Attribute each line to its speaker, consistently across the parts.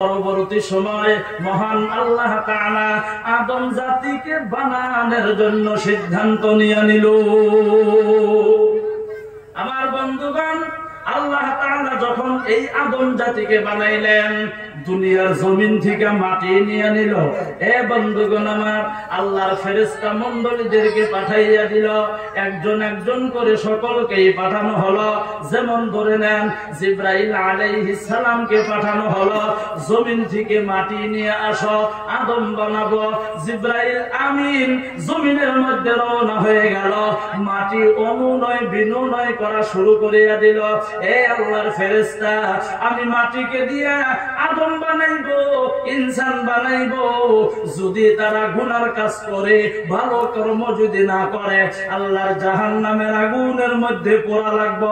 Speaker 1: পরবর্তী সময়ে মহান আল্লাহ তাআলা আদম জাতিকে বানানোর জন্য সিদ্ধান্ত নিয়ে নিল। আমার বন্ধুগণ, আল্লাহ তাআলা যখন এই আদম জাতিকে বানাইলেন, দুনিয়ার জমিন থেকে মাটি নিয়ে নিল। এ বন্ধুগণ আমার, আল্লাহর ফেরেশতা মণ্ডলীদেরকে পাঠাইয়া দিল, একজন একজন করে সকলকেই পাঠানো হলো। যেমন ধরে নেন, জিবরাইল আলাইহিস সালামকে পাঠানো হলো, জমিন থেকে মাটি নিয়ে আসো, আদম বানাবো। জিবরাইল আমিন জমিনের মধ্যে রওনা হয়ে গেল, মাটি অনুনয় বিনয় করা শুরু করিয়া দিল। এ আল্লাহর ফেরেশতা, আমি মাটিকে দিয়া আদম বানাইবো, ইনসান বানাইবো। যদি তারা গুনার কাজ করে, ভালো কর্ম যদি না করে, আল্লাহর জাহান্নামের আগুনের মধ্যে পোড়া লাগবো।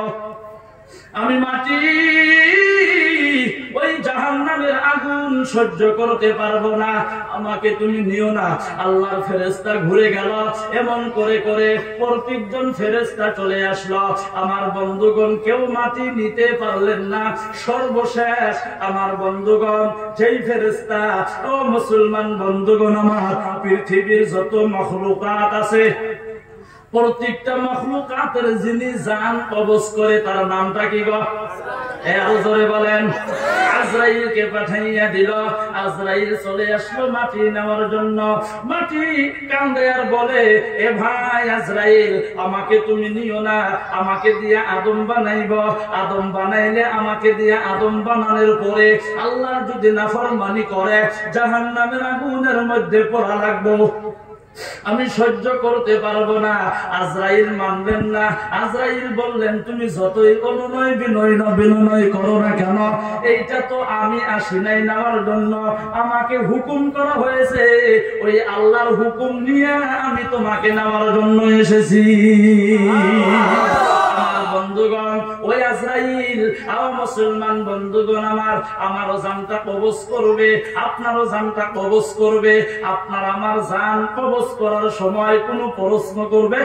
Speaker 1: আমি মাটি ওই জাহান্নামের আগুন সহ্য করতে পারবো না, আমাকে তুমি নিও না। আল্লাহর ফেরেশতা ঘুরে গেল, এমন করে করে প্রত্যেকজন ফেরেশতা চলে আসলো। আমার বন্ধুগণ, কেউ মাটি নিতে পারলেন না। সর্বশেষ আমার বন্ধুগণ, যেই ফেরেশতা, ও মুসলমান বন্ধুগণ আমার, পৃথিবীর যত মখলুকাত আছে, প্রত্যেকটা মখলুকাতের যিনি জান কবজ করে, তার নামটা কি গো? জোরে বলেন। আজরাইলকে পাঠাইয়া দিল। আজরাইল চলে আসলো মাটি নেওয়ার জন্য। মাটি কান্দে আর বলে, এ ভাই আজরাইল, আমাকে তুমি নিও না, আমাকে দিয়ে আদম বানাইব। আদম বানাইলে আমাকে দিয়ে আদম বানানোর পরে আল্লাহ যদি নাফরমানি করে, জাহান্নামের আগুনের মধ্যে পোড়া লাগবো, আমি সহ্য করতে পারবো না। আজরাইল মানবেন না। আজরাইল বললেন, তুমি যতই অনুনয় বিনয় করো না কেন, এইটা তো আমি আসি নাই নেওয়ার জন্য, আমাকে হুকুম করা হয়েছে, ওই আল্লাহর হুকুম নিয়ে আমি তোমাকে নেওয়ার জন্য এসেছি। বন্ধুগণ, ওই আজরাইল, মুসলমান বন্ধুগণ আমার, আমারও জানটা কবজ করবে, আপনারও জানটা কবজ করবে। আপনার আমার জান কবজ করার সময় কোন প্রশ্ন করবে?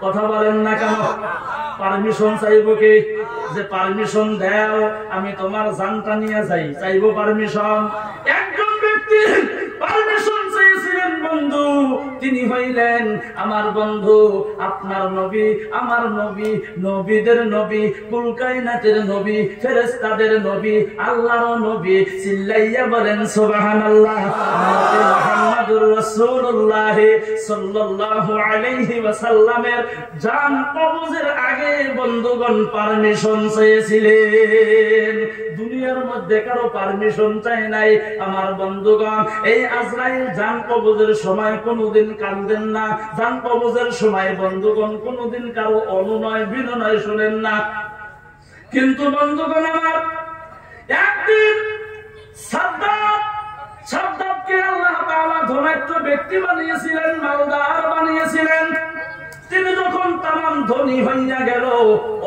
Speaker 1: কথা বলেন না কেন? পারমিশন চাইবো কি? যে পারমিশন দাও, আমি তোমার জানটা নিয়ে যাই, চাইবো পারমিশন? একজন ব্যক্তি পারমিশন চেয়েছিলেন বন্ধু, তিনি হইলেন আমার বন্ধু, আপনার নবী, আমার নবী, নবীদের নবী, কুল কায়নাতের নবী, ফেরেশতাদের নবী, আল্লাহর নবী। চিল্লাইয়া বলেন সুবহানাল্লাহ। মুহাম্মাদুর রাসূলুল্লাহ সাল্লাল্লাহু আলাইহি ওয়াসাল্লামের জান কবজের আগে বন্ধুগণ পারমিশন চেয়েছিলেন। দুনিয়ার মধ্যে কারো পারমিশন চাই নাই। আমার বন্ধুগণ, এই আজরাইল জান কবজের সময় কোনদিন কান্দেন না। জান কবজের সময় বন্ধুগণ কোনদিন কারো অনুনয় বিনয় শুনেন না। কিন্তু বন্ধুগণ আমার, একদিন সাদ্দাতকে আল্লাহ তাআলা ধনাঢ্য ব্যক্তি বানিয়েছিলেন, মালদার বানিয়েছিলেন। তিনি যখন তামাম ধনী হইয়া গেল,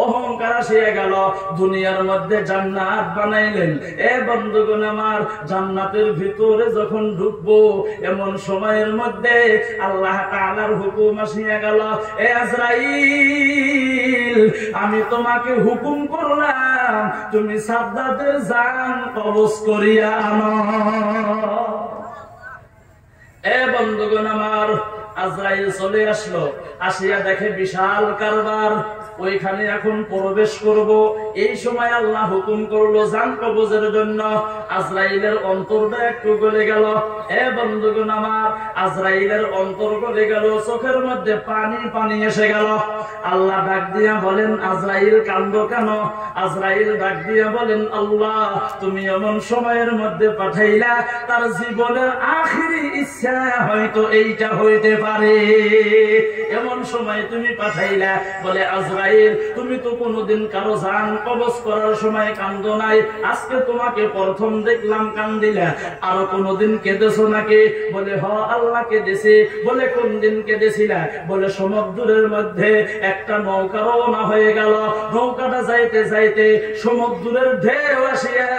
Speaker 1: অহংকার আসিয়া গেল, দুনিয়ার মধ্যে জান্নাত বানাইলেন। এ বন্ধুগণ আমার, জান্নাতের ভিতরে যখন ঢুকবো, এমন সময়ের মধ্যে আল্লাহ তাআলার হুকুম আসিয়া গেল, এ আজরাইল, আমি তোমাকে হুকুম করলাম, তুমি সাদ্দাতের জান কবজ করিয়া আনো। এ বন্ধুগণ আমার, আজরাইল চলে আসলো, আসিয়া দেখে বিশাল কারবার, ওইখানে এখন প্রবেশ করব। এই সময় আল্লাহ হুকুম করলো জান কবজের জন্য। আজরাইলের অন্তরটা একটু গলে গেল। এ বন্ধুগণ আমার, আজরাইলের অন্তর গলে গেল, চোখের মধ্যে পানি পানি এসে গেল। আল্লাহ ডাক দিয়া বলেন, আজরাইল কান্দো কেন? আজরাইল ডাক দিয়া বলেন, আল্লাহ, তুমি এমন সময়ের মধ্যে পাঠাইলা, তার জীবনের আখিরি ইচ্ছা হয়তো এইটা হইতে পারে, এমন সময় তুমি পাঠাইলা। বলে, আজরাইল, তুমি তো কোনোদিন কারো জান কবজ করার সময় কান্দো নাই, আজকে তোমাকে প্রথম দেখলাম কান্দিলা, আরো কোনোদিন কেঁদেছো নাকি? বলে, হ আল্লাহ কেঁদেছি। বলে, কোন দিন কেঁদেছিলা? বলে, সমুদ্রের মধ্যে একটা নৌকা রওনা হয়ে গেল, নৌকাটা যাইতে যাইতে সমুদ্রের ঢেউ আসিয়া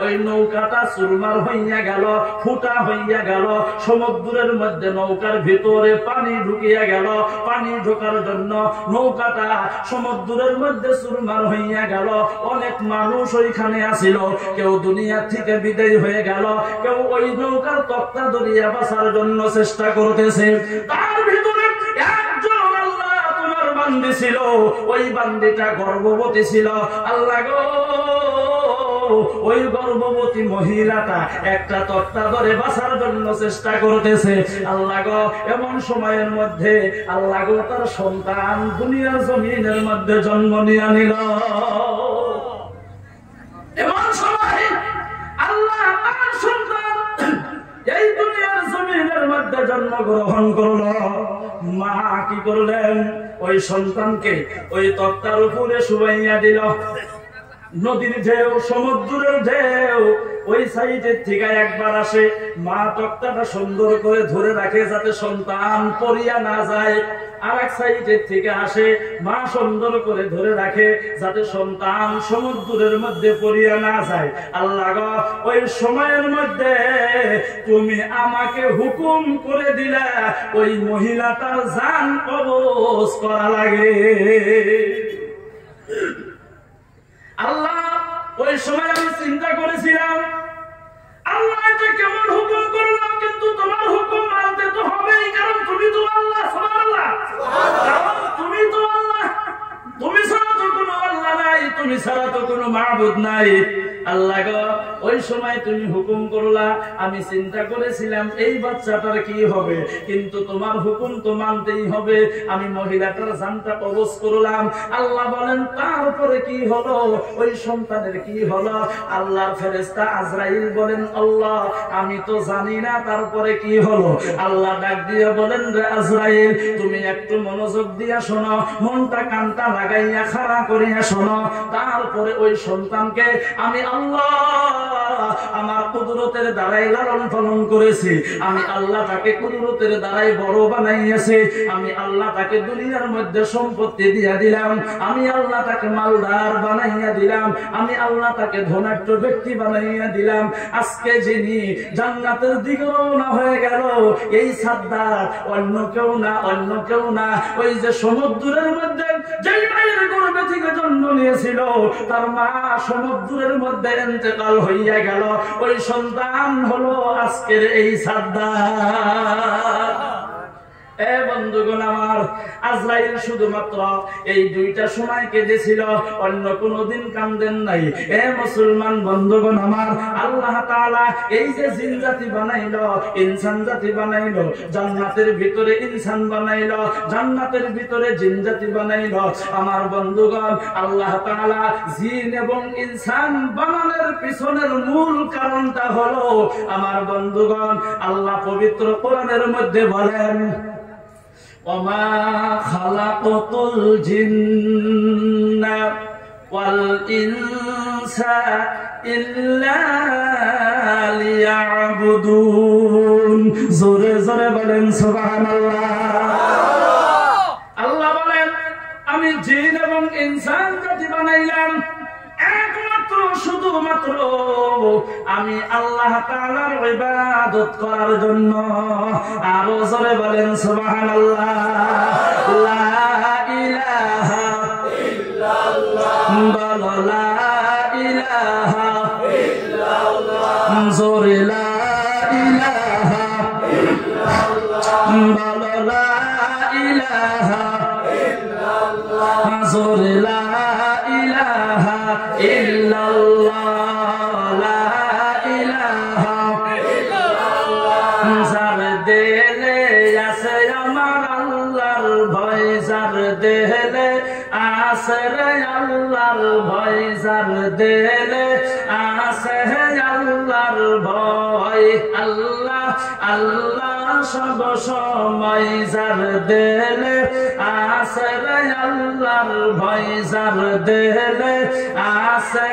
Speaker 1: ওই নৌকাটা চুরমার হইয়া গেল, ফুটা হইয়া গেল। সমুদ্রের মধ্যে নৌকার ভিতরে পানি ঢুকিয়া গেল, পানি ঢোকার জন্য নৌকা নৌকাটা সমুদ্রের মধ্যে চুরমার হইয়া গেল। অনেক মানুষ ওইখানে আসিল, কেউ দুনিয়া থেকে বিদায় হয়ে গেল, কেউ ওই নৌকার তক্তা ধরিয়া বাঁচার জন্য চেষ্টা করতেছে। তার ভিতরে একজন আল্লাহ তোমার বান্দি ছিল, ওই বান্দিটা গর্ভবতী ছিল। আল্লাহ গো, ওই গর্ভবতী মহিলাটা একটা তক্তা ধরে বাঁচার জন্য চেষ্টা করতেছে। আল্লাহ গো, এমন সময়ের মধ্যে আল্লাহ গো তার সন্তান দুনিয়ার জমিনের মধ্যে জন্ম নিয়ে নিল। এমন সময় আল্লাহ তার সন্তান এই দুনিয়ার জমিনের মধ্যে জন্মগ্রহণ করল। মা কি করলেন? ওই সন্তানকে ওই তক্তার উপরে শুয়াইয়া দিল। নদীর ঢেউ, সমুদ্রের ঢেউ ওই সাইডের থেকে একবার আসে, মা তক্তাটা সুন্দর করে ধরে রাখে যাতে সন্তান পড়িয়া না যায়। আর এক সাইডের থেকে আসে, মা সুন্দর করে ধরে রাখে যাতে সন্তান সমুদ্রের মধ্যে পড়িয়া না যায়। আল্লাহ গো, ওই সময়ের মধ্যে তুমি আমাকে হুকুম করে দিলা ওই মহিলাটার জান কবজ করা লাগে। আল্লাহ, ওই সময় আমি চিন্তা করেছিলাম আল্লাহ এটা কেমন হুকুম করলাম, কিন্তু তোমার হুকুম মানতে তো হবেই, কারণ তুমি তো আল্লাহ। সুবহানাল্লাহ, কারণ তুমি তো আল্লাহ, তুমি ছাড়া তো কোনো আল্লাহ নাই, তুমি ছাড়া তো কোনো মাবুদ নাই। আল্লাহ গো, ওই সময় তুমি হুকুম করলা, আমি চিন্তা করেছিলাম এই বাচ্চাটার কি হবে, কিন্তু তোমার হুকুম তো মানতেই হবে। আমি মহিলাটার জানটা কবজ করলাম। আল্লাহ বলেন তারপরে কি হলো, ওই সন্তানের কি হলো? আল্লাহর ফেরেশতা আজরাইল বলেন, আল্লাহ আমি তো জানি না তারপরে কি হলো। আল্লাহ ডাক দিয়ে বলেন, রে আজরাইল, তুমি একটু মনোযোগ দিয়া শোনো, মনটা কানটা লাগাইয়া খাড়া করিয়া শোনো। তারপরে ওই সন্তানকে আমি আল্লাহ আমার কুদরতের দ্বারাই লালন পালন করেছি। আমি আল্লাহ তাকে কুদরতের দ্বারাই বড় বানাইয়াছি। আমি আল্লাহ তাকে দুনিয়ার মধ্যে সম্পত্তি দিয়া দিলাম। আমি আল্লাহ তাকে মালদার বানাইয়া দিলাম। আমি আল্লাহ তাকে ধনাঢ্য ব্যক্তি বানাইয়া দিলাম। আজকে যিনি জান্নাতের দিকে রওনা হয়ে গেল, এই সাদ্দার অন্য কেউ না, অন্য কেউ না, ওই যে সমুদ্রের মধ্যে যেই মায়ের গর্ভে থেকে জন্ম নিয়েছিল, তার মা সমুদ্রের মধ্যে ইন্তেকাল হইয়া গেল। ওই সন্তান হলো আজকের এই সাদ্দার। এ বন্ধুগণ আমার, আজরাইল শুধুমাত্র এই দুইটা সময় কেঁদেছিল, অন্য কোনদিন কান্দেন নাই। এ মুসলমান বন্ধুগণ আমার, আল্লাহ তাআলা এই যে জিন জাতি বানাইলো, ইনসান জাতি বানাইলো, জান্নাতের ভিতরে ইনসান বানাইলো, জান্নাতের ভিতরে জিন জাতি বানাইলো। আমার বন্ধুগণ, আল্লাহ তাআলা জিন এবং ইনসান বানানোর পিছনের মূল কারণটা হলো, আমার বন্ধুগণ, আল্লাহ পবিত্র কোরআনের মধ্যে বলেন, وما خلقت الجن والإنس إلا ليعبدون। জোরে জোরে বলেন সুবহানাল্লাহ। আল্লাহ বলেন, আমি জিন এবং ইনসান জাতি বানাইলাম একমাত্র শুধুমাত্র আমি আল্লাহ তাআলার ইবাদত করার জন্য। আরো জোরে বলেন সুবহানাল্লাহ। লা ইলাহা ইল্লাল্লাহ, বলো লা ইলাহা ইল্লাল্লাহ, জোরে লা ইলাহা ইল্লাল্লাহ, বলো লা ইলাহা ইল্লাল্লাহ, জোরে লা ইলাহা ইল্লাল্লাহ, লা ইলাহা ইল্লাল্লাহ। যার দেলে আছে আমার আল্লাহর ভয়, যার দেলে আছে রে আল্লাহর ভয়, যার দেলে আছে আল্লাহর ভয়। আল্লাহ আল্লাহ সব সময়, যার দেলে আছে রে আল্লাহর ভয়, যার দেলে আছে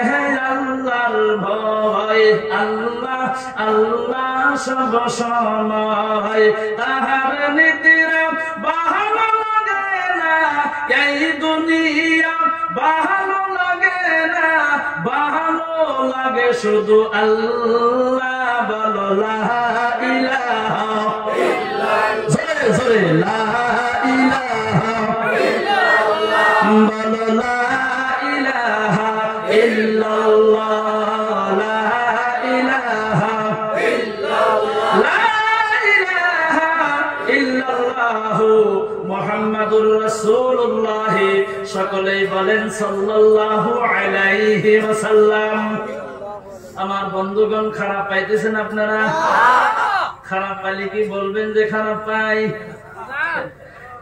Speaker 1: আল্লাহর ভয়। আল্লাহ আল্লাহ সব সময়, তাহার নীতিরা ভালো লাগে না, এই দুনিয়া ভালো লাগে না, ভালো লাগে শুধু আল্লাহ। বলো লা ইলাহা ইল্লাল্লাহ, জোরে জোরে লা ইলাহা ইল্লাল্লাহ, সকলেই বলেন সাল্লাল্লাহু আলাইহি ওয়াসাল্লাম। আমার বন্ধুগণ, খারাপ পাইতেছেন আপনারা? খারাপ পাইলে কি বলবেন যে খারাপ পাই?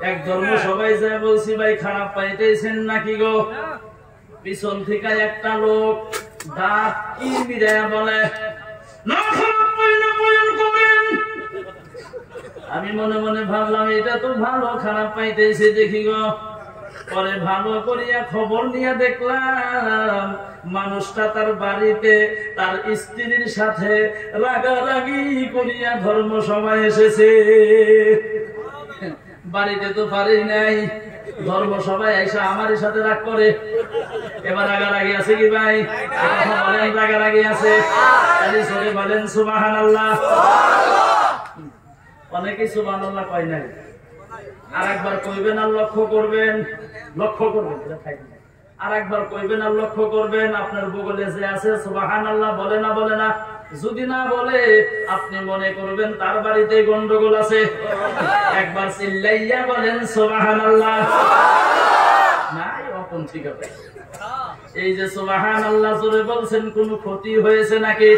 Speaker 1: এক ধর্ম সবাই যায় বলছি ভাই খারাপ পাইতেছেন নাকি গো? পিছন থেকে একটা লোক দাঁত কি বিদায় বলে না খারাপ পাই না বয়ান করেন। আমি মনে মনে ভাবলাম এটা তো ভালো, খারাপ পাইতেছে দেখি গো। পরে ভালো করিয়া খবর নিয়ে দেখলাম মানুষটা তার বাড়িতে তার স্ত্রীর সাথে রাগারাগি করিয়া ধর্ম সভায় এসেছে। বাড়িতে তো পারি নাই, ধর্ম সভায় এসে আমার সাথে রাগ করে। এবার রাগারাগি আছে কি ভাই? বলেন রাগারাগি আছে? বলেন সুবহানাল্লাহ। অনেকে সুবহানাল্লাহ কয় নাই, আর একবার কইবেন আর লক্ষ্য করবেন, লক্ষ্য করবেন, আর একবার কইবেন আর লক্ষ্য করবেন আপনার বগলে যে আছে সুবহানাল্লাহ বলে না বলে না? যদি না বলে আপনি মনে করবেন তার বাড়িতে গন্ডগোল আছে। একবার চিল্লাইয়া বলেন সুবহানাল্লাহ। নাই অপন ঠিক আছে। এই যে সুবহানাল্লাহ জোরে বলছেন, কোনো ক্ষতি হয়েছে নাকি?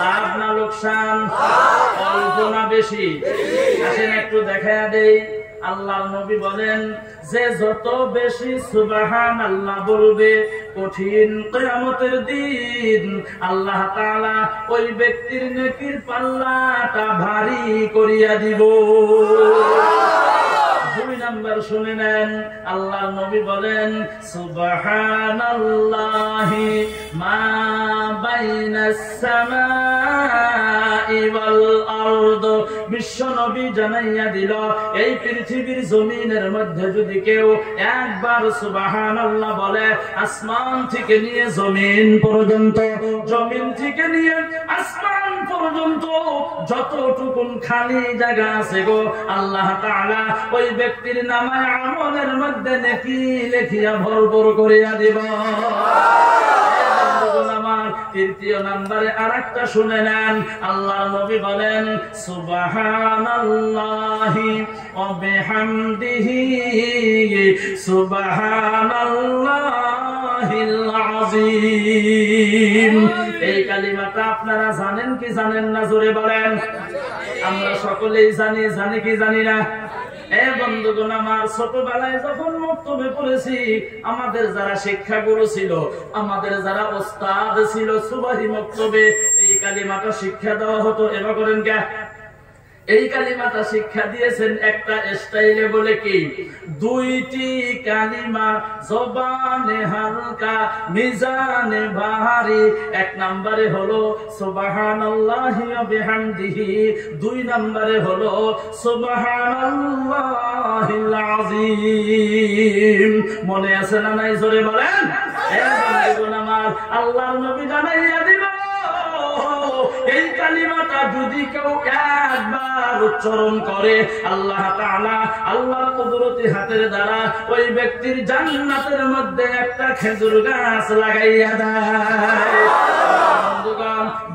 Speaker 1: লাভ না লোকসান? অল্প না বেশি? আসেন একটু দেখায়া দেই। আল্লাহর নবী বলেন যে যত বেশি সুবহানাল্লাহ বলবে কঠিন কিয়ামতের দিন আল্লাহ তাআলা ওই ব্যক্তির নেকির পাল্লাটা ভারী করিয়া দিব। দুই নাম্বার শুনে নেন, আল্লাহর নবী বলেন সুবহানাল্লাহি মা বাইনাস সামাই ওয়াল আরদ। বিশ্ব নবী জানাইয়া দিল এই পৃথিবীর জমিনের মধ্যে যদি কেউ একবার সুবহানাল্লাহ বলে, আসমান থেকে নিয়ে জমিন পর্যন্ত, জমিন থেকে নিয়ে আসমান পর্যন্ত যতটুকুন খালি জায়গা আছে গো, আল্লাহ তাআলা ওই ব্যক্তির নামায় আমলের মধ্যে নেকি লেখিয়া ভরপুর করিয়া দিব। তৃতীয় নম্বরে আরেকটা শুনে নেন, আল্লাহর নবী বলেন সুবহানাল্লাহি ওয়া বিহামদিহি সুবহানাল্লাহিল আযীম। এই কালিমাটা আপনারা জানেন কি জানেন না? জোরে বলেন। আমরা সকলেই জানি, জানি কি জানি না? বন্ধুগণ আমার, ছোটবেলায় যখন মক্তবে পড়েছি, আমাদের যারা শিক্ষাগুরু ছিল, আমাদের যারা ওস্তাদ ছিল সুবাহি মক্তবে, এই কালিমাটা শিক্ষা দেওয়া হতো। এবার করেন কে? এই কালিমাটা শিক্ষা দিয়েছেন একটা স্টাইলে বলে কি, দুইটি কালিমা জবানে হালকা মিজানে ভারী। এক নম্বরে হলো সুবহানাল্লাহি ওয়া বিহামদিহি, দুই নম্বরে হলো সুবহানাল্লাহিল আযীম। মনে আছে না নাই? জোরে বলেন। আমার আল্লাহর নবী জানাইয়া দিল এই কালিমাটা যদি কেউ একবার উচ্চারণ করে, আল্লাহ তাআলা আল্লাহর কুদরতি হাতের দ্বারা ওই ব্যক্তির জান্নাতের মধ্যে একটা খেজুর গাছ লাগাইয়া দেয়।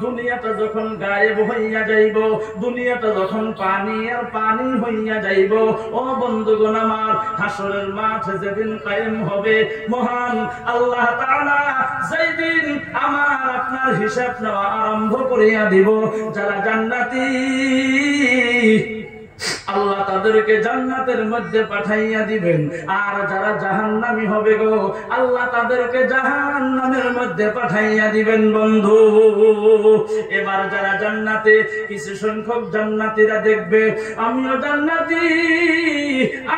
Speaker 1: দুনিয়াটা যখন গায়েব হইয়া যাইব, দুনিয়াটা যখন পানি আর পানি হইয়া যাইব, ও বন্ধুগণ আমার, হাসরের মাঠ যেদিন কায়েম হবে, মহান আল্লাহ তাআলা যেদিন আমার আপনার হিসাব নেওয়া আরম্ভ করিয়া দিব, যারা জান্নাতি আল্লাহ তাদেরকে জান্নাতের মধ্যে পাঠাইয়া দিবেন, আর যারা জাহান্নামী হবে গো, আল্লাহ তাদেরকে জাহান্নামের মধ্যে পাঠাইয়া দিবেন। বন্ধু, এবার যারা জান্নাতে, কিছু সংখ্যক জান্নাতীরা দেখবে আমিও জান্নাতি,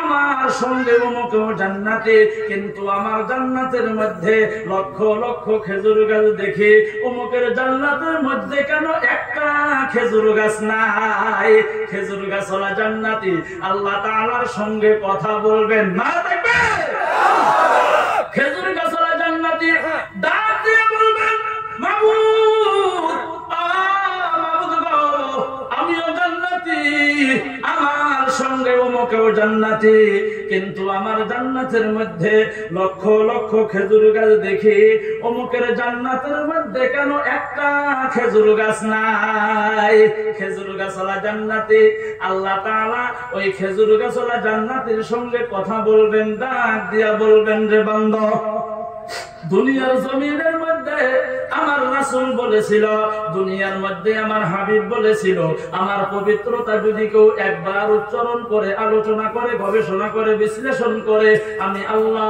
Speaker 1: আমার সঙ্গে অমুকেও জান্নাতি, কিন্তু আমার জান্নাতের মধ্যে লক্ষ লক্ষ খেজুর গাছ দেখি, অমুকের জান্নাতের মধ্যে কেন একটা খেজুর গাছ নাই? খেজুর গাছ ওলা জান্নাতি আল্লাহ তাআলার সঙ্গে কথা বলবেন না, দেখবে খেজুর গাছ ওলা জান্নাতি ডাক দিয়ে বলবেন মাবুদ, আমিও জান্নাতি, আমার সঙ্গে অমুকেও জান্নাতি, কিন্তু আমার জান্নাতের মধ্যে লক্ষ লক্ষ খেজুর গাছ দেখি, অমুকের জান্নাতের মধ্যে কেন একটা খেজুর গাছ নাই? খেজুর গাছওয়ালা জান্নাতি আল্লাহ তাআলা ওই খেজুর গাছওয়ালা জান্নাতের সঙ্গে কথা বলবেন, ডাক দিয়া বলবেন, রে বান্দা, দুনিয়ার জমিনের মধ্যে আমার রাসূল বলেছিল, দুনিয়ার মধ্যে আমার হাবিব বলেছিল, আমার পবিত্রতা যদি কেউ একবার উচ্চারণ করে, আলোচনা করে, গবেষণা করে, বিশ্লেষণ করে, আমি আল্লাহ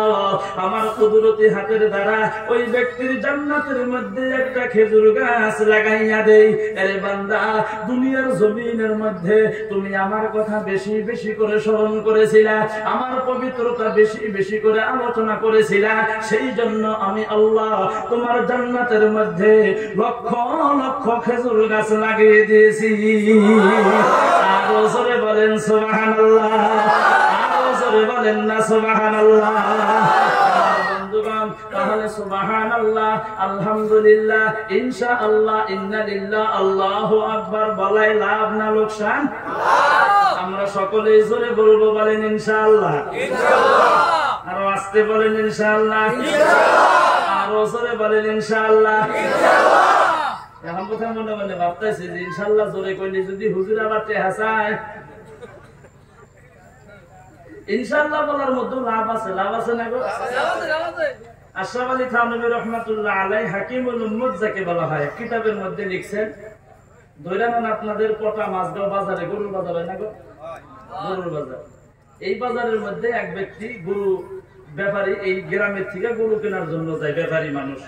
Speaker 1: আমার কুদরতি হাতের দ্বারা ওই ব্যক্তির জান্নাতের মধ্যে একটা খেজুর গাছ লাগাইয়া দেই। আরে বান্দা, দুনিয়ার জমিনের মধ্যে তুমি আমার কথা বেশি বেশি করে স্মরণ করেছিলা, আমার পবিত্রতা বেশি বেশি করে আলোচনা করেছিলা, সেই জন্য আমি আল্লাহ তোমার জান্নাতের মধ্যে লক্ষ লক্ষ খেজুর গাছ লাগিয়ে দিয়েছি। আরো জোরে বলেন সুবহানাল্লাহ, আরো জোরে বলেন না সুবহানাল্লাহ। বন্ধুগণ, তাহলে সুবহানাল্লাহ, আলহামদুলিল্লাহ, ইনশাআল্লাহ, ইন্নালিল্লাহ, আল্লাহু আকবার বলাই লাভ না লোকসান? আমরা সকলেই জোরে বলবো, বলেন ইনশাআল্লাহ। আরো আস্তে বলেন ইনশাআল্লাহ, আরো জোরে বলেন ইনশাআল্লাহ। এখন কথা মনে মনে ভাবতেছি যে ইনশাআল্লাহ জোরে কইলে যদি হুজুর আবার হাসায়, ইনশাআল্লাহ বলার মধ্যে লাভ আছে, লাভ আছে না গো? আশরাফ আলী থানভী রাহমাতুল্লাহ আলাইহি হাকিমুল উম্মত যাকে বলা হয়, কিতাবের মধ্যে লিখছেন, দৈরামান আপনাদের পটা মাছগাঁও বাজারে, গরুর বাজার হয় না গো? গরুর বাজার। এই বাজারের মধ্যে এক ব্যক্তি গরু ব্যাপারী এই গ্রামের থেকে গরু কেনার জন্য যায়, ব্যাপারী মানুষ।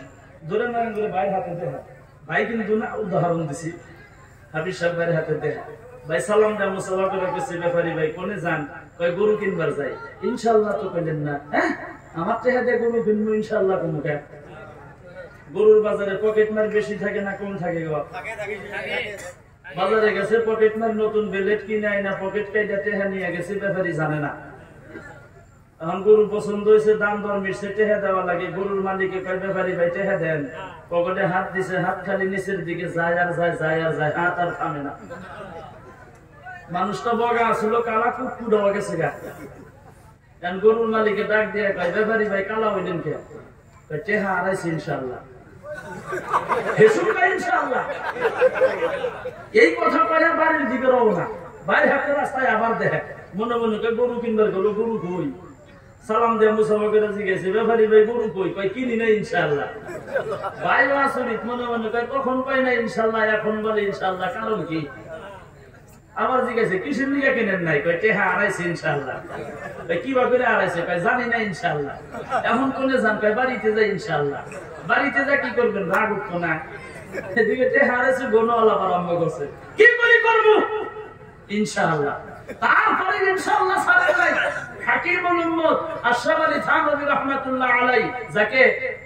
Speaker 1: ধরে না করে ভাই হাতে দেয়, ভাই কিন্তু না, উদাহরণ দিছি, হাবিব সাহেব ভাইয়ের হাতে দেয়, ভাই সালাম দেয়, মুসাফা করে গেছে ব্যাপারী, ভাই কোনে যান? কয় গরু কিনবার যাই। ইনশাআল্লাহ তো কইলেন না? হ্যাঁ, আমার টেহা দিয়ে গরু কিনবো ইনশাআল্লাহ কোন কে? গরুর বাজারে পকেট মার বেশি থাকে না কম থাকে গো? বাজারে গেছে পকেট মার নতুন বেলেট কিনে আইনা পকেট কাইটা টেহা নিয়ে গেছে, ব্যাপারী জানে না। এখন গরু পছন্দ হয়েছে, দাম দর মিশছে, টেহা দেওয়া লাগে। গরুর মালিকে কয়, ব্যাপারী ভাই টেহা দেন। পকেটে হাত দিছে, হাত খালি নিচের দিকে যায় আর যায়, যায় আর যায়, হাত আর থামে না। মানুষটা বগা আসলো, কালা কুকুর হওয়া গেছে গা। কারণ গরুর মালিকে ডাক দিয়ে কয়, ব্যাপারী ভাই কালা হইলেন কে? টেহা আড়াইছি ইনশাআল্লাহ। ইনশাআল্লাহ এই কথা কয়ে বাড়ির দিকে রওনা, বাইরে হাতে রাস্তায় আবার দেখে, মনে মনে কয় গরু কিনবার গেল, গরু কই? সালাম দিয়ে মুসাফা করে জিজ্ঞেস, ব্যাপারী ভাই গরু কই? কয় কিনি না ইনশাআল্লাহ। ভাই আসরিত মনে মনে কয়, কখন কয় না ইনশাআল্লাহ, এখন বলে ইনশাআল্লাহ, কারণ কি? আবার জিজ্ঞাসা, কিসের লিগে কিনেন নাই? কয় টেহা আড়াইছে ইনশাআল্লাহ। কি বা করে আড়াইছে? কয় জানি না ইনশাআল্লাহ। এখন কোনে যান? কয় বাড়িতে যাই ইনশাআল্লাহ। বাড়িতে যা কি করবেন? রাগ উঠতো না? এদিকে টেহা আড়াইছে, গণওয়ালা আরম্ভ করছে, কি করে করবো ইনশাআল্লাহ। তারপরে ইনশাআল্লাহ ছাড়েন নাই। হাকিমুল উম্মত আশরাফ আলী থানভী রাহমাতুল্লাহ আলাইহি, যাকে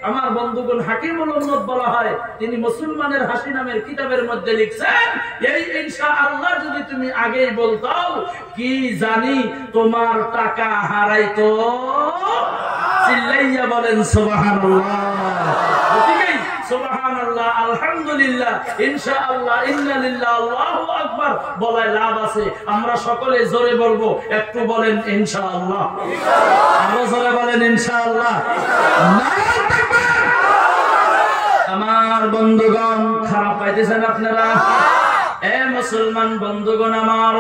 Speaker 1: আমার বন্ধুগণ হাকিমুল উম্মত বলা হয়, তিনি মুসলমানের হাসি নামের কিতাবের মধ্যে লিখছেন, এই ইনশাআল্লাহ যদি তুমি আগেই বলতাও, কি জানি তোমার টাকা হারাইতো। চিল্লাইয়া বলেন সুবহানাল্লাহ। সুবহানাল্লাহ, আলহামদুলিল্লাহ, ইনশাআল্লাহ, ইন্নালিল্লাহ, আল্লাহু আকবার বলায় লাভ আছে। আমরা সকলে জোরে বলবো, একটু বলেন ইনশাআল্লাহ, আরো জোরে বলেন ইনশাআল্লাহ। আমার বন্ধুগণ, খারাপ পাইতেছেন আপনারা? এ মুসলমান বন্ধুগণ আমার,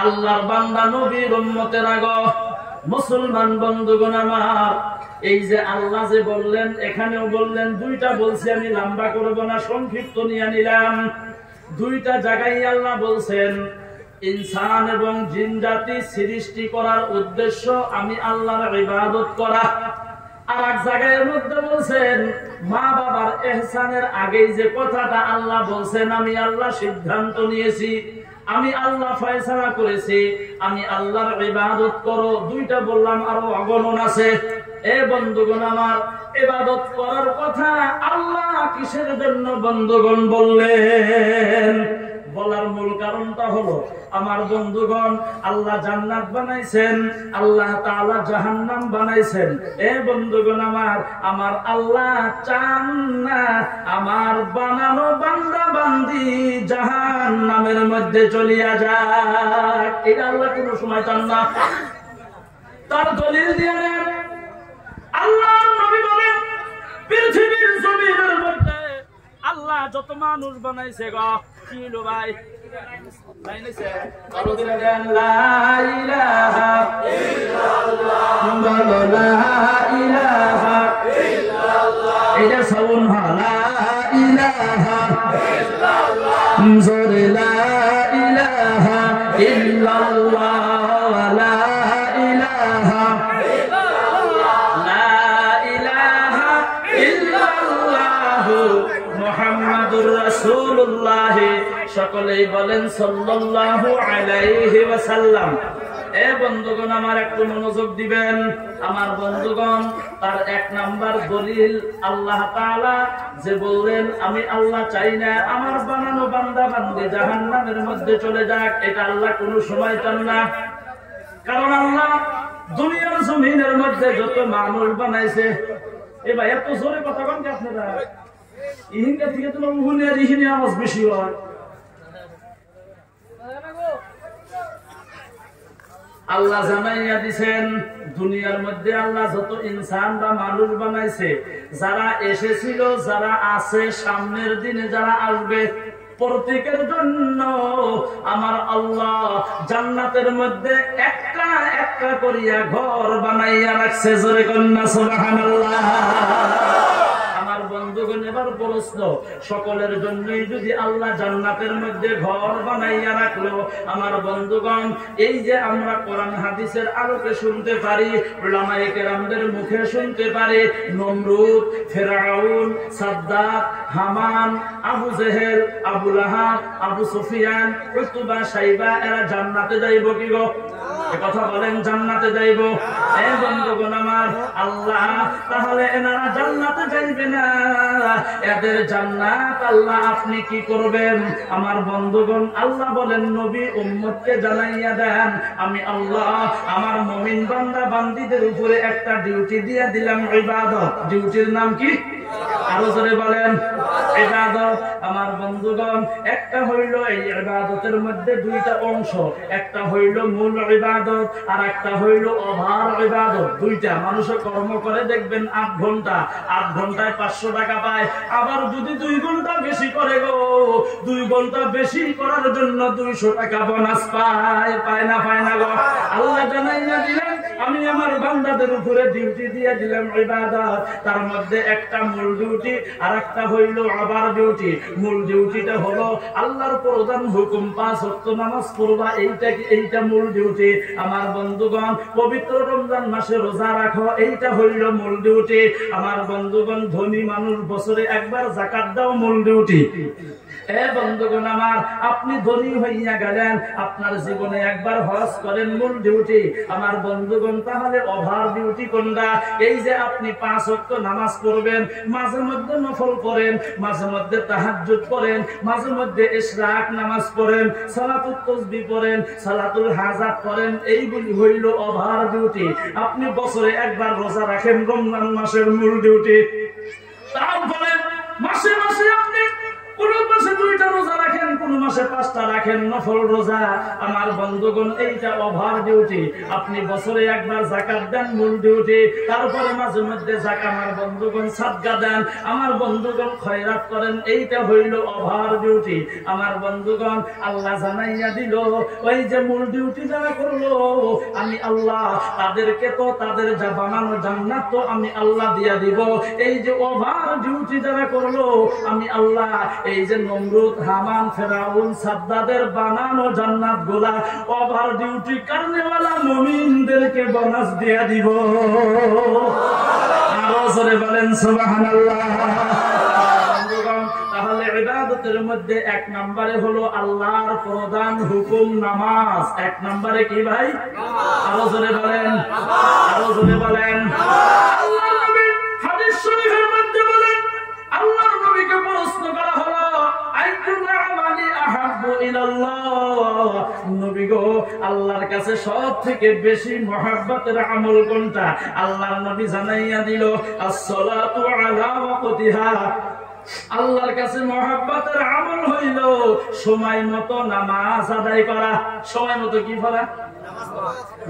Speaker 1: আল্লাহর বান্দা নবীর উম্মতেরা গো, মুসলমান বন্ধুগণ আমার, এই যে আল্লাহ যে বললেন, এখানেও বললেন, দুইটা বলছি, আমি লম্বা করব না, সংক্ষিপ্ত নিয়ে নিলাম। দুইটা জায়গায় আল্লাহ বলছেন, ইনসান এবং জিন জাতি সৃষ্টি করার উদ্দেশ্য আমি আল্লাহর ইবাদত করা। আর এক জায়গায় মধ্যে বলছেন, মা বাবার ইহসানের আগেই যে কথাটা আল্লাহ বলছেন, আমি আল্লাহ সিদ্ধান্ত নিয়েছি, আমি আল্লাহ ফয়সালা করেছি, আমি আল্লাহর ইবাদত করো। দুইটা বললাম, আরো অগণন আছে। এ বন্ধুগণ আমার, ইবাদত করার কথা আল্লাহ কিসের জন্য বন্ধুগণ বললেন? বলার মূল কারণটা হলো, আমার বন্ধুগণ, আল্লাহ জান্নাত বানাইছেন, আল্লাহ তাআলা জাহান্নাম বানাইছেন। এ বন্ধুগণ আমার আল্লাহ চান না আমার বানানো বান্দা বান্দি জাহান্নামের মধ্যে চলিয়া যাক। এটা আল্লাহ কোনো সময় চান না। তার দলিল দিয়ে নেন। আল্লাহর নবী বলেন পৃথিবীর জমিনের মধ্যে আল্লাহ যত মানুষ বানাইছে গো কি লো ভাই বানাইছে আরো দিলে দেন লা ইলাহা ইল্লাল্লাহ বলো লা ইলাহা ইল্লাল্লাহ এটা সাউন লা ইলাহা ইল্লাল্লাহ জোরে লা ইলাহা ইল্লাল্লাহ লা ইলাহা মুহাম্মাদুর রাসূলুল্লাহ সকলেই বলেন সাল্লাল্লাহু আলাইহি ওয়াসাল্লাম। এ বন্ধুগণ আমার একটু মনোযোগ দিবেন। আমার বন্ধুগণ তার এক নাম্বার দলিল আল্লাহ তাআলা যে বললেন আমি আল্লাহ চাই না আমার বানানো বান্দা বান্দি জাহান্নামের মধ্যে চলে যাক, এটা আল্লাহ কোনো সময় চান না। কারণ আল্লাহ দুনিয়ার জমিনের মধ্যে যত মানুষ বানাইছে এ ভাই এত জোরে কথা বলেন কি আপনারা ইহিনকা থেকে তো উহুনের ইহিনে আওয়াজ বেশি হয়। আল্লাহ জানাইয়া দিছেন দুনিয়ার মধ্যে আল্লাহ যত ইনসান বা মানুষ বানাইছে যারা এসেছিল যারা আছে সামনের দিনে যারা আসবে প্রত্যেকের জন্য আমার আল্লাহ জান্নাতের মধ্যে একটা একটা করিয়া ঘর বানাইয়া রাখছে। জোরে কন্যা সুবহানাল্লাহ। আমার বন্ধুগণ এবার প্রশ্ন সকলের জন্যই যদি আল্লাহ জান্নাতের মধ্যে ঘর বানাইয়া রাখলো, আমার বন্ধুগণ এই যে আমরা কোরআন হাদিসের আলোকে শুনতে পারি, উলামায়ে কেরামদের মুখে শুনতে পারি, নমরুদ, ফেরাউন, সাদ্দাত, হামান, আবু জেহেল, আবু লাহাব, আবু সুফিয়ান, উতবা, সাইবা এরা জান্নাতে যাইব কি গো? কথা বলেন জান্নাতে যাইব? এই বন্ধুগণ আমার আল্লাহ তাহলে এনারা জান্নাতে যাইবে না, এদের জান্নাত আল্লাহ আপনি কি করবেন? আমার বন্ধুগণ আল্লাহ বলেন নবী উম্মতকে জানাইয়া দেন আমি আল্লাহ আমার মুমিন বান্দা বান্দীদের উপরে একটা ডিউটি দিয়ে দিলাম ইবাদত। ডিউটির নাম কি? আরো জোরে বলেন ইবাদত। আমার বন্ধুগণ একটা হইল এই ইবাদতের মধ্যে দুইটা অংশ, একটা হইল মূল ইবাদত আর একটা হইল অভার ইবাদত। দুইটা মানুষে কর্ম করে দেখবেন 8 ঘন্টা, 8 ঘন্টায় 500 টাকা পায়। আবার যদি 2 ঘন্টা বেশি করে গো 2 ঘন্টা বেশি করার জন্য 200 টাকা বোনাস পায়। পায় না পায় না গো? আল্লাহ জানাইয়া দিলেন আমি আমার বান্দাদের উপরে ডিউটি দিয়ে দিলাম ইবাদত। তার মধ্যে একটা মূল ডিউটি আর একটা হইল আবার ডিউটি। মূল ডিউটিটা হলো আল্লাহর প্রধান হুকুম 5 ওয়াক্ত নামাজ পড়বা, এইটা মূল ডিউটি। আমার বন্ধুগণ পবিত্র রমজান মাসে রোজা রাখো, এইটা হইল মূল ডিউটি। আমার বন্ধুগণ ধনী মানুষ বছরে একবার যাকাত দাও, মূল ডিউটি। এ বন্ধুগণ আমার আপনি ধনী হইয়া গেলেন, আপনার জীবনে একবার হজ করেন, মূল ডিউটি। আমার বন্ধুগণ তাহলে ওভার ডিউটি কোনটা? এই যে আপনি 5 ওয়াক্ত নামাজ পড়বেন, মাঝে মধ্যে নফল পড়েন, মাঝে মধ্যে তাহাজ্জুদ পড়েন, মাঝে মধ্যে ইশরাক নামাজ পড়েন, সালাতুত তাসবিহ পড়েন, সালাতুল হাজাত পড়েন, এইগুলি হইল ওভার ডিউটি। আপনি বছরে একবার রোজা রাখেন, রমজান মাসের মূল ডিউটি। তারপরে মাসে মাসে আপনি কোন মাসে 2টা রোজা রাখেন, কোন মাসে 5টা রাখেন নফল রোজা। আমার বন্ধুগণ এইটা ওভার ডিউটি। আপনি বছরে একবার যাকাত দেন, মূল ডিউটি। তারপরে মাঝে মধ্যে যাকাত আমার বন্ধুগণ সাদকা দেন, আমার বন্ধুগণ খয়রাত করেন, এইটা হইল ওভার ডিউটি। আমার বন্ধুগণ আল্লাহ জানাইয়া দিল ওই যে মূল ডিউটি যারা করলো আমি আল্লাহ তাদেরকে তো তাদের যা বানানো জান্নাত তো আমি আল্লাহ দিয়া দিব। এই যে ওভার ডিউটি যারা করলো আমি আল্লাহ এই যে নমরুদ, হামান, ফেরাউন, সাদ্দাদের বানানো জান্নাত গুলা ওভার ডিউটি করনেওয়ালা মুমিনদেরকে বোনাস দিয়ে দিব। আরো জোরে বলেন সুবহানাল্লাহ। তাহলে ইবাদতের মধ্যে 1 নম্বরে হলো আল্লাহর প্রধান হুকুম নামাজ। 1 নম্বরে কি ভাই? আরো জোরে বলেন, আরো জোরে বলেন। আল্লাহর নবী হাদিস শরীফের মধ্যে বলেন আল্লাহর নবীকে প্রশ্ন করা হলো আইয়ুল আমালি আহাব্বু ইলাল্লাহ, নবী গো আল্লাহর কাছে সবথেকে বেশি মহব্বতের আমল কোনটা? আল্লাহর নবী জানাইয়া দিল as-সালাতু আলা ওয়াক্তিহা। আল্লাহর কাছে মহব্বতের আমল হইল সময় মতো নামাজ আদায় করা। সময় মতো কি পড়া?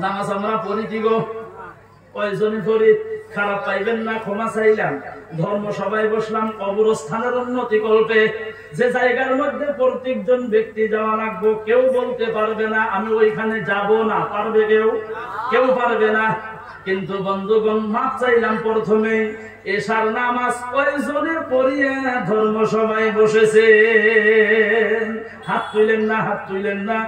Speaker 1: নামাজ আমরা পড়ি কি গো? কয়জনই পড়ি, খারাপ পাইবেন না, ক্ষমা চাইলাম। ধর্ম সভায় বসলাম কবরস্থানের উন্নতি কল্পে, যে জায়গার মধ্যে প্রত্যেকজন ব্যক্তি যাওয়া লাগবে, কেউ বলতে পারবে না আমি ওইখানে যাব না, পারবে কেউ? কেউ পারবে না। কিন্তু বন্ধুগণ মাপ চাইলাম প্রথমে, এশার নামাজ কয়জনে পড়িয়া ধর্ম সভায় বসেছে? হাত তুলেন না, হাত তুলেন না।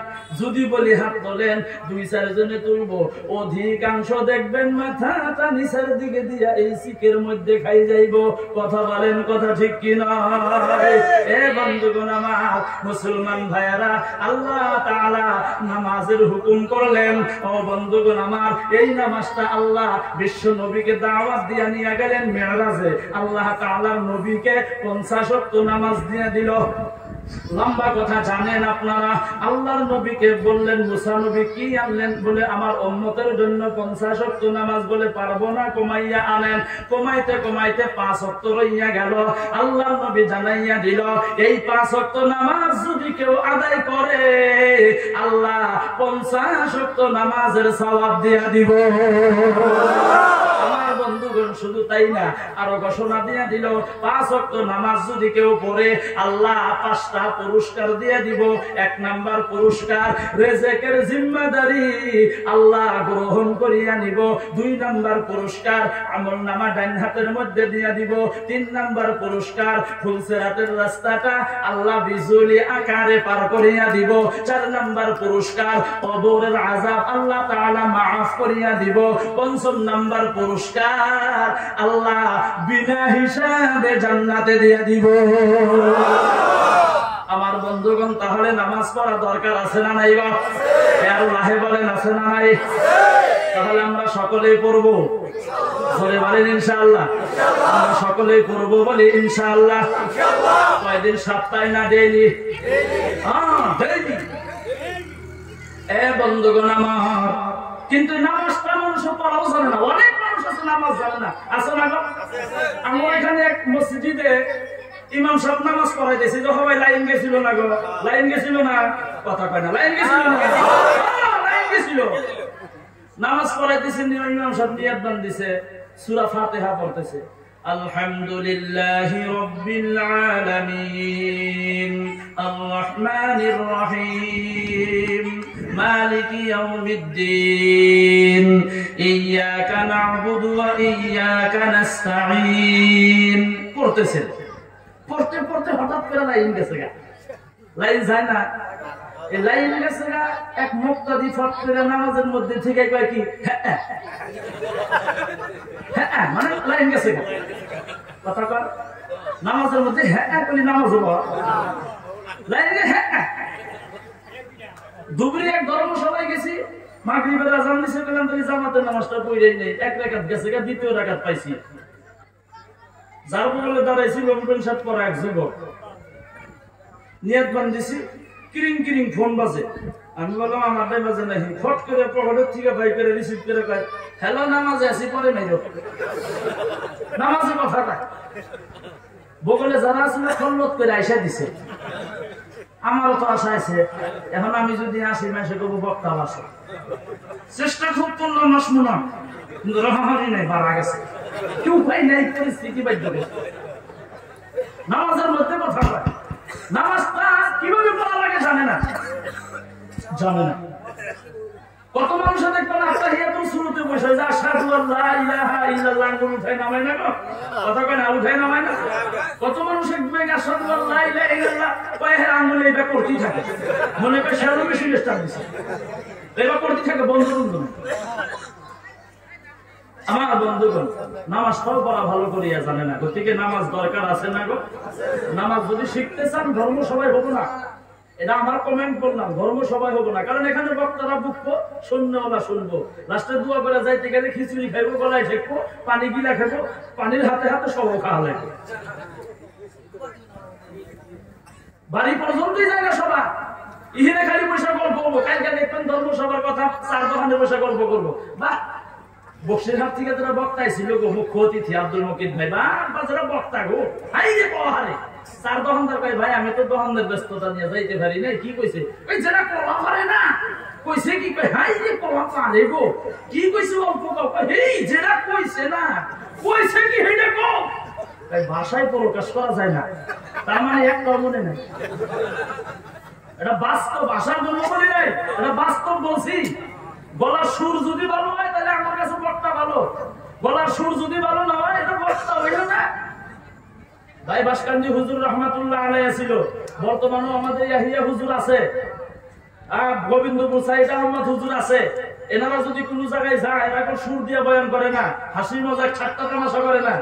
Speaker 1: যদি বলি হাত তোলেন, 2-4 জনে তুলবো, অধিকাংশ দেখবেন মাথাটা নিচের দিকে দিয়া এই শিখের মধ্যে খাই যাইব। কথা বলেন, কথা ঠিক কিনা? এ বন্ধুগণ আমার, মুসলমান ভাইয়ারা, আল্লাহ তাআলা নামাজের হুকুম করলেন। ও বন্ধুগণ আমার, এই নামাজটা আল্লাহ বিশ্ব নবীকে দাওয়াত দিয়া নিয়ে গেলেন মেরাজে। আল্লাহ তাআলার নবীকে 50 ওয়াক্ত নামাজ দিয়ে দিল। লম্বা কথা জানেন আপনারা, আল্লাহর নবীকে বললেন, মুসা নবী কি আনলেন? বলে আমার উম্মতের জন্য 50 ওয়াক্ত নামাজ। বলে পারবো না, কমাইয়া আনেন। কমাইতে কমাইতে 5 ওয়াক্ত রইয়া গেল। আল্লাহর নবী জানাইয়া দিল, এই 5 ওয়াক্ত নামাজ যদি কেউ আদায় করে, আল্লাহ 50 ওয়াক্ত নামাজের সওয়াব দিয়া দিব। আমার বন্ধুগণ শুধু তাই না, আরো ঘোষণা দিয়া দিল, 5 ওয়াক্ত নামাজ যদি কেউ পড়ে, আল্লাহ 5টা পুরস্কার দিয়ে দিব। 1 নাম্বার পুরস্কার, রিজিকের জিম্মাদারি আল্লাহ গ্রহণ করিয়া নিব। 2 নাম্বার পুরস্কার, আমলনামা ডান হাতের মধ্যে দিয়ে দিব। 3 নাম্বার পুরস্কার, ফুলসিরাতের রাস্তাটা আল্লাহ বিজুলি আকারে পার করিয়া দিব। 4 নাম্বার পুরস্কার, কবরের আযাব আল্লাহ তাআলা মাফ করিয়া দিব। 5 নাম্বার পুরস্কার, আল্লাহ বিনা হিসাবে জান্নাতে দিয়ে দিব। আমার বন্ধুগণ, তাহলে নামাজ পড়া দরকার আছে না নাই? বা আর লাহে বলেন, আছে না নাই? তাহলে আমরা সকলেই পড়বো, বলে বলেন ইনশাআল্লাহ। আমরা সকলেই পড়বো, বলি ইনশাআল্লাহ। কয়দিন? সপ্তাহে না ডেইলি? ডেইলি। এ বন্ধুগণ আমার, কিন্তু নামাজটা মানুষ পড়াও জানে না। অনেক মানুষ আছে নামাজ জানে না, আছে না? আমরা এখানে এক মসজিদে ইমাম সাহেব নামাজ পড়াইতেছি, তো সবাই লাইন গেছিল না গো? লাইন গেছিল না? কথা কয় না, লাইন গেছিল না? লাইন গেছিল। নামাজ পড়াইতেছেন, ইমাম সাহেব নিয়াত বান্ধিছে, সূরা ফাতিহা পড়তেছে, আলহামদুলিল্লাহি রাব্বিল আলামিন আর রহমানির রহিম মালিকি ইয়াউমিদ্দিন ইয়্যাকা না'বুদু ওয়া ইয়্যাকা নাস্তাঈন পড়তেছেন। পড়তে পড়তে হঠাৎ করে লাইন গেছে গা। লাইন যায় না, এই লাইন গেছে গা। এক মুক্তাদি ফট করে নামাজের মধ্যে থেকে কয় কি, হ্যাঁ মানে লাইন গেছে গা। কথা কর, নামাজের মধ্যে হ্যাঁ বলি নামাজ হবো, লাইন গে হ্যাঁ। দুপুরে এক ধর্মসভায় গেছি, মাগরিবের আযান দিছে, বললাম তাহলে জামাতের নামাজটা পড়েই নেই। 1 রাকাত গেছে গা, 2য় রাকাত পাইছি। যার বলে দাঁড়াইছি রমজান সাহেব পড়া এক যুবক, নিয়ত বান্ধিছি, কিরিং কিরিং ফোন বাজে। আমি বললাম আমারটাই বাজে নাই। ফট করে পকেটের থেকে বাই করে রিসিভ করে কয়, হ্যালো নামাজে আছি, পরে নাই নামাজে কথাটা। বগলে যারা আছে খল্লত করে আইসা দিছে। আমারও তো আশা আছে, এখন আমি যদি আসি মাসে করবো বক্তা আসে। চেষ্টা খুব করলাম মাস মনে, কিন্তু রহামারি নাই, বাড়া গেছে। কেউ উপায় নাই, পরিস্থিতি বাধ্য করছে। নামাজের মধ্যে কথা কয়, নামাজটা কিভাবে পড়া লাগে জানে না, জানে না। কত মানুষ দেখবেন আত্তাহিয়াতুল শুরুতে বসে যায়, আশহাদু আল্লা ইলাহা ইল্লাল্লাহ আঙ্গুল উঠায় নামায় না, কথা কয় না, উঠায় নামায় না। কত মানুষ দেখবেন আশহাদু আল্লা ইলাহা ইল্লাল্লাহ পায়ের আঙ্গুলে এটা করতেই থাকে, মনে করে সেরকম বেশি স্টার্ট দিছে, এটা করতে থাকে বন্ধ বন্ধ। আমার বন্ধুগণ, নামাজ পড়া ভালো করিয়া জানে না, গতিকে নামাজ দরকার আছে না গো? নামাজ যদি শিখতে চান ধর্ম সবাই হবো না, এটা আমার কমেন্ট করলাম, ধর্ম সবাই হবো না। কারণ এখানে বক্তারা বুকবো, সৈন্যওয়ালা শুনবো, লাস্টে দোয়া করে যাইতে গেলে খিচুড়ি খাইবো, গলায় ঠেকবো, পানি গিলা খাবো, পানির হাতে হাতে সব খাওয়া লাগবে। বাড়ি পর্যন্তই যায় না সবাই, ইহিনে খালি পয়সা গল্প করবো। কালকে দেখবেন ধর্ম সবার কথা, 4 দোকানে পয়সা গল্প করবো। বাহ, বক্সিরহাট থেকে যারা বক্তাই ছিল গো, মুখ্য অতিথি আব্দুল মকিদ ভাই, বা যারা বক্তা গো, হাই রে পাহাড়ে চার দোকানদার কয় ভাই আমি তো দোকানদার ব্যস্ততা নিয়ে যাইতে পারি না, কি কইছে? ওই যেটা কলা পারে না কইছে কি কয় হাই যে কলা পারে গো, কি কইছে অল্প কয় এই যেটা কইছে না কইছে কি হেইটা কও। তাই ভাষায় প্রকাশ করা যায় না, তার মানে একটা মনে নাই। এটা বাস্তব, ভাষার জন্য বলি নাই, এটা বাস্তব বলছি। গলার সুর যদি ভালো হয় তাহলে আমার কাছে বক্তা ভালো, গলার সুর যদি ভালো না হয় এটা বক্তা হইল না। ভাই বাসকান্দি হুজুর রহমাতুল্লাহ আলাইহি ছিল, বর্তমানেও আমাদের ইয়াহিয়া হুজুর আছে, গোবিন্দপুর সাইদ আহমদ হুজুর আছে। এনারা যদি কোনো জায়গায় যায় এরা কোনো সুর দিয়ে বয়ান করে না, হাসি মজাক ঠাট্টা তামাশা করে না,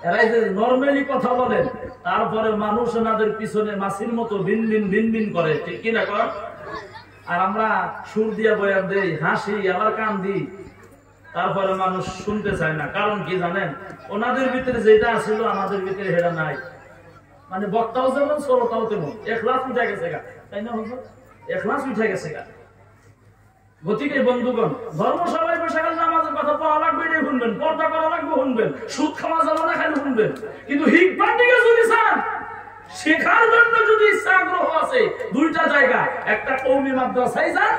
Speaker 1: এরাই যে নরমালি কথা বলেন, তারপরে মানুষ এনাদের পিছনে মাছির মতো ভিন ভিন ভিন ভিন করে, ঠিক কিনা কর? আর আমরা সুর দিয়ে বয়ান দেই, হাসি আবার কান দিই, তারপরে মানুষ শুনতে চায় না। কারণ কি জানেন? ওনাদের ভিতরে যেটা ছিল আমাদের ভিতরে সেটা নাই। মানে বক্তাও যেমন শ্রোতাও তেমন, এখলাস উঠে গেছে গা, তাই না হুজুর? এখলাস উঠে গেছে গা। গতিকে বন্ধুগণ, ধর্ম সবাই বসে গেল নামাজের কথা পড়া লাগবে এটাই শুনবেন, পর্দা করা লাগবে শুনবেন, সুদ খাওয়া যাবে না খালি শুনবেন। কিন্তু হিকমার দিকে যদি চান, শেখার জন্য যদি ইচ্ছা আগ্রহ আছে, দুইটা জায়গা, একটা কওমি মাদ্রাসায় যান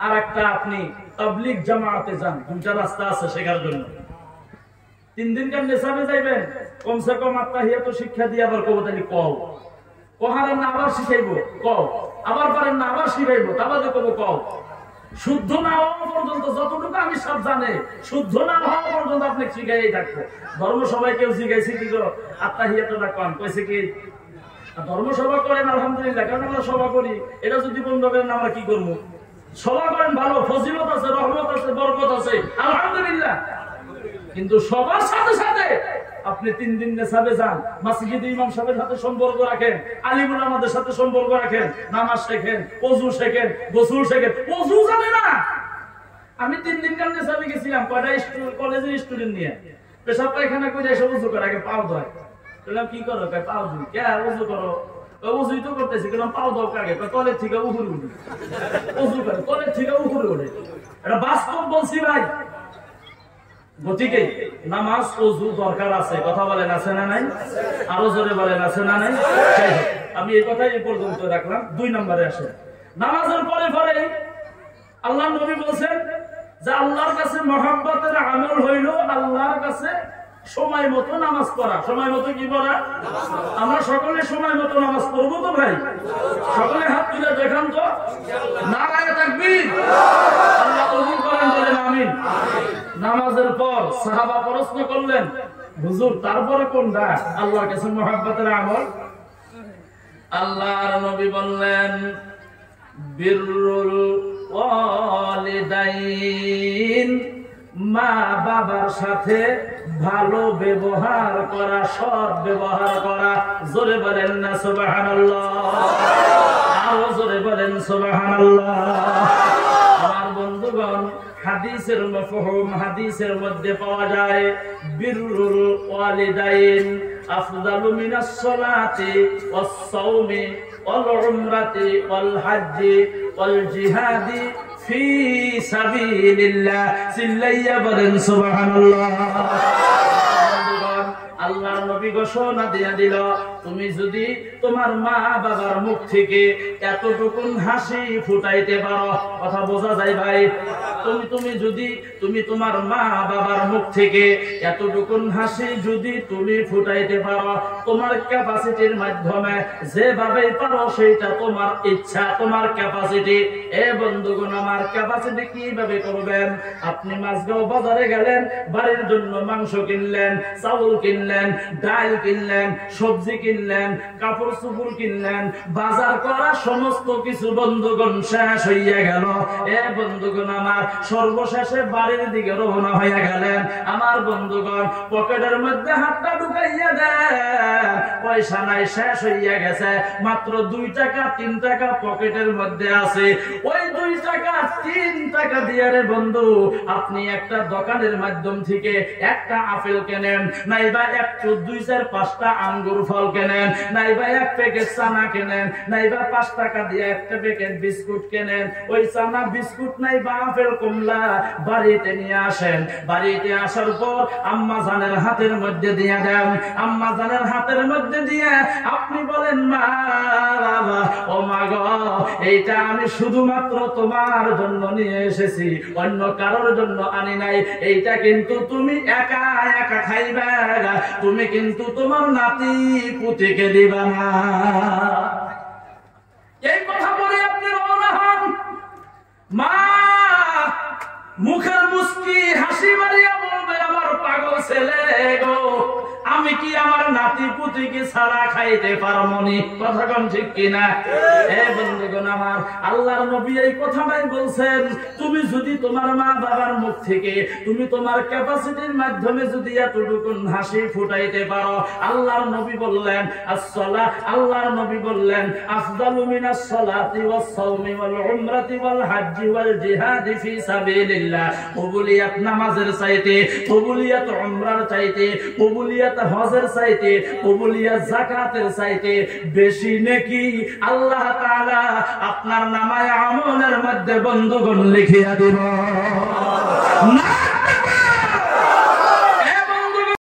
Speaker 1: আর একটা আপনি তাবলীগ জামাতে যান, দুইটা রাস্তা আছে শেখার জন্য। 3 দিনকার নেশাবে যাইবেন, কমসে কম আত্মাহিয়াত শিক্ষা দিয়ে আবার কবতালি কও, কহারেন না আবার শিখাইবো কও, আবার পারেন না আবার শিখাইবো, তাবাদে কব কও। শুদ্ধ না হওয়া পর্যন্ত, যতটুকু আমি সব জানে, শুদ্ধ না হওয়া পর্যন্ত আপনি শিখাই থাকবো। ধর্ম সবাই কেউ শিখাইছে কি গো আত্মাহিয়াতটা কম, কইছে কি ধর্ম সভা করেন আলহামদুলিল্লাহ, কারণ আমরা সভা করি, এটা যদি বন্ধ করেন আমরা কি করবো? সভা করেন ভালো, ফজিলত আছে, রহমত আছে, বরকত আছে, আলহামদুলিল্লাহ। কিন্তু সবার সাথে সাথে আপনি 3 দিন নেশাবে যান, মসজিদে ইমাম সাহেবের সাথে সম্পর্ক রাখেন, আলিমুল আমাদের সাথে সম্পর্ক রাখেন, নামাজ শেখেন, ওযু শেখেন, গোসল শেখেন। ওযু জানে না? আমি 3 দিনকার নেশাবে গেছিলাম, কয়টা কলেজের স্টুডেন্ট নিয়ে, পেশাব পায়খানা করে এসে ওযু করে, আগে পাও ধোয়। বললাম কি করো? কয় পাও ধুই। কে ওযু করো? ওযুই তো করতেছি। বললাম পাও দাও কাকে? কলেজ থেকে উপরে উঠে ওযু করে, কলেজ থেকে উপরে ওঠে। এটা বাস্তব বলছি ভাই। গতিকে নামাজ ওযু দরকার আছে, কথা বলেন আছে না নাই? আরো জোরে বলেন আছে না নাই? আমি এই কথাই এই পর্যন্ত রাখলাম। 2 নম্বরে আসে, নামাজের পরে পরে আল্লাহ নবী বলেছেন যে আল্লাহর কাছে মহব্বতের আমল হইল আল্লাহর কাছে সময় মতো নামাজ পড়া। সময় মতো কি পড়া? আমরা সকলে সময় মতো নামাজ পড়বো তো ভাই? সকলে হাত তুলে দেখান তো, নারায়ে তাকবীর। আল্লাহ কবুল করেন, বলেন আমিন। নামাজের পর সাহাবা প্রশ্ন করলেন, হুজুর তারপরে কোনটা আল্লাহর কাছে মহব্বতের আমল? আল্লাহর নবী বললেন বিররুল ওয়ালিদাইন, মা বাবার সাথে ভালো ব্যবহার করা, সৎ ব্যবহার করা। জোরে বলেন না সুবহানাল্লাহ, আরো জোরে বলেন সুবহানাল্লাহ। আমার বন্ধুগণ, হাদিসের মাফহুম, হাদিসের মধ্যে পাওয়া যায় বিররুল ওয়ালিদাইন আফদালু মিনাস সালাতি ওয়াস সাওমি ওয়াল উমরাতি ওয়াল হজ্জি ওয়াল জিহাদি ফি সাবিলিল্লাহ। সিল্লাইয়া বলেন সুবহানাল্লাহ। আল্লাহর নবী ঘোষণা দিয়ে দিল, তুমি যদি তোমার মা বাবার মুখ থেকে এতটুকুন হাসি ফুটাইতে পারো, কথা বোঝা যায় ভাই? তুমি যদি তোমার মা বাবার মুখ থেকে এতটুকুন হাসি যদি তুমি ফুটাইতে পারো, তোমার ক্যাপাসিটির মাধ্যমে যেভাবে পারো সেটা তোমার ইচ্ছা, তোমার ক্যাপাসিটি। এ বন্ধুগণ, আমার ক্যাপাসিটি কিভাবে করবেন? আপনি মাছগাঁও বাজারে গেলেন, বাড়ির জন্য মাংস কিনলেন, চাউল কিনলেন, ডাল কিনলেন, সবজি কিনলেন, কাপড় চোপড় কিনলেন, বাজার করা সমস্ত কিছু বন্ধুগণ শেষ হইয়া গেল। এ বন্ধুগণ আমার, সর্বশেষে বাড়ির দিকে রওনা হইয়া গেলেন। আমার বন্ধুগণ, পকেটের মধ্যে হাতটা ঢুকাইয়া দেন, পয়সা নাই, শেষ হইয়া গেছে। মাত্র 2 টাকা 3 টাকা পকেটের মধ্যে আছে। ওই 2 টাকা 3 টাকা দিয়ে রে বন্ধু আপনি একটা দোকানের মাধ্যম থেকে একটা আপেল কেনেন, নাইবা 1 2 4 5টা আঙ্গুর ফল কেনেন। কেনেন, নাইবা 1 প্যাকেট চানা কেনেন, নাইবা 5 টাকা দিয়ে 1 প্যাকেট বিস্কুট কেনেন, ওই চানা বিস্কুট নাইবা আপেল কমলা বাড়িতে নিয়ে আসেন। বাড়িতে আসার পর আম্মা জানের হাতের মধ্যে দিয়ে দেন। আম্মা জানের হাতের মধ্যে দিয়ে আপনি বলেন, মা বাবা, ও মা গো, এইটা আমি শুধুমাত্র তোমার জন্য নিয়ে এসেছি, অন্য কারোর জন্য আনি নাই। এইটা কিন্তু তুমি একা একা খাইবা, তুমি কিন্তু তোমার নাতি পুতিকে দিবা না। এই কথা বলে আপনি রওনা হন। মা মুখের মুস্কি হাসি মারিয়া বলবে, আমার পাগল ছেলে গো, আমি কি আমার নাতি পুতিকে ছাড়া খাইতে পারমনি? কথা কোন ঠিক কিনা? বন্ধুগণ আমার, আল্লাহর নবী এই কথাটাই বলছেন, তুমি যদি তোমার মা বাবার মুখ থেকে তুমি তোমার ক্যাপাসিটির মাধ্যমে যদি এতটুকু হাসি ফুটাইতে পারো, আল্লাহর নবী বললেন আসসালাহ, আল্লাহর নবী বললেন আফদালু মিনাস সালাতি ওয়াস সাওমি ওয়াল উমরাতি ওয়াল হজ্জি ওয়াল জিহাদি ফি সাবিলিল্লাহ। কবুলিয়াত নামাজের চাইতে, কবুলিয়াত উমরার চাইতে, কবুলিয়াত হজের চাইতে, কবুলিয়াত যাকাতের চাইতে বেশি নেকি আল্লাহ তাআলা আপনার নামায়ে আমলের মধ্যে বন্ধুগণ লিখিয়া দিব না।